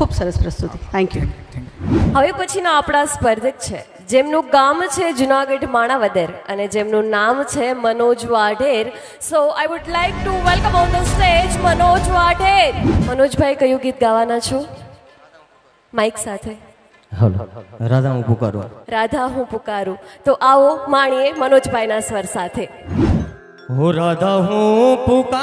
ખૂબ સરસ પ્રસ્તુતિ, થેન્ક યુ. હવે પછીના આપણા સ્પર્ધક છે જેમનું ગામ છે જુનાગઢ માણાવદર અને જેમનું નામ છે Manoj Vadher. So I would like to welcome on the stage Manoj Vadher. મનોજભાઈ કયું ગીત ગાવાના છો? માઇક સાથે. હલો, રાધા હું પુકારું. રાધા હું પુકારું. તો આવો માણીએ મનોજભાઈના સ્વર સાથે. હો રાધા હું પુકારું,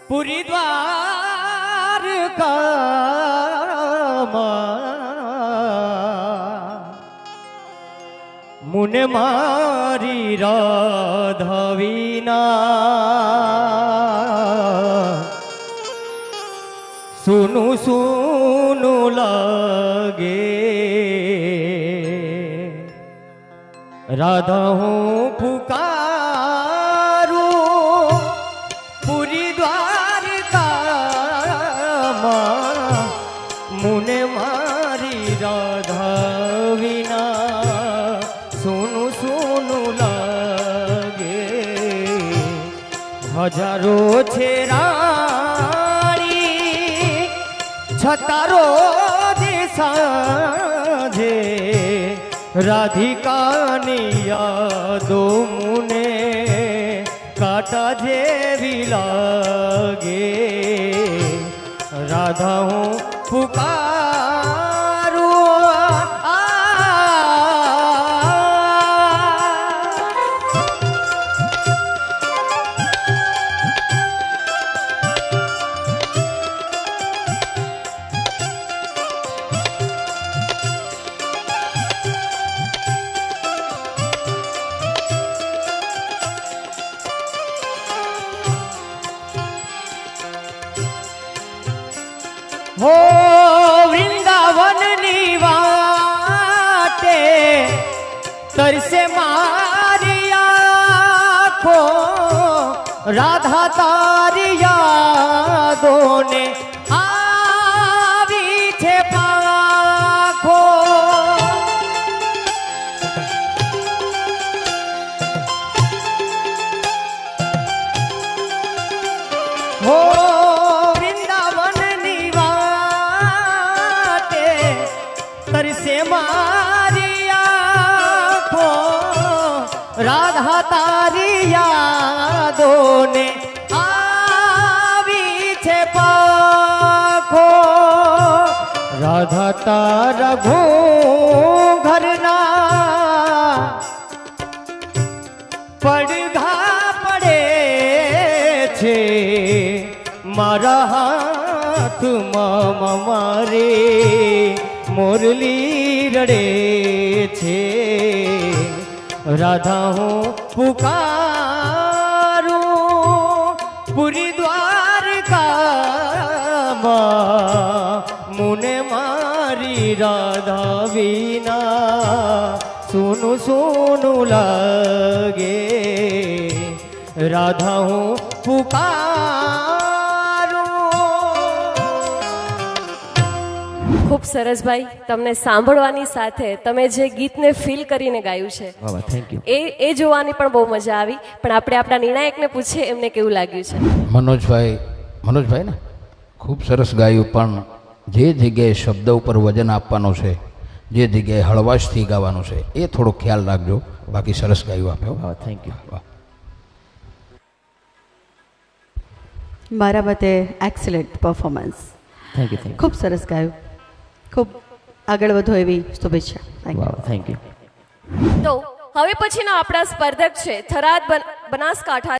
પૂરી દ્વારકામાં મુને મારી રાધા વિના સુનું સુનું લાગે. રાધા હું પુકારું, પૂરી દ્વારકામાં મુને મારી રાધા વિના સુનું સુનું લાગે. હજારો છે રાણી છતારો સાંજે રાધિકાની યાદો મુને કાંટા જેવી લાગે. રાધા હું પુકારું, હો વૃંદાવનની વાટે તરસે મારી આંખો, રાધા તારી યાદોને આવી છે પાંખો. હો તરસે મારી આંખો, રાધા તારી યાદોને આવી છે પાંખો. રાધા તારા ઘરના પડઘા પડે છે મારા હાથમાં મારે મોરલી રડે છે. રાધા હું પુકારું, પૂરી દ્વારકામાં મુને મારી રાધા વિના સુનું સુનું લાગે. રાધા હું પુકારું. ખૂબ સરસ ભાઈ, તમને સાંભળવાની સાથે તમે જે ગીતને ફીલ કરીને ગાયું છે થેન્ક યુ. એ જોવાની પણ બહુ મજા આવી. પણ આપણે આપણા નિર્ણાયકને પૂછીએ એમને કેવું લાગ્યું છે. મનોજભાઈ ને ખૂબ સરસ ગાયું, પણ જે જગ્યાએ શબ્દ ઉપર વજન આપવાનો છે, જે જગ્યાએ હળવાશથી ગાવાનું છે, એ થોડો ખ્યાલ રાખજો. બાકી સરસ ગાયું આપે. Thank you. મારા મતે એક્સલન્ટ પરફોર્મન્સ, થેન્ક યુ. ખૂબ સરસ ગાયું. ખૂબ આગળ વધો એવી શુભેચ્છા. Thank you. તો હવે પછીના આપણા સ્પર્ધક છે થરાદ બનાસકાંઠા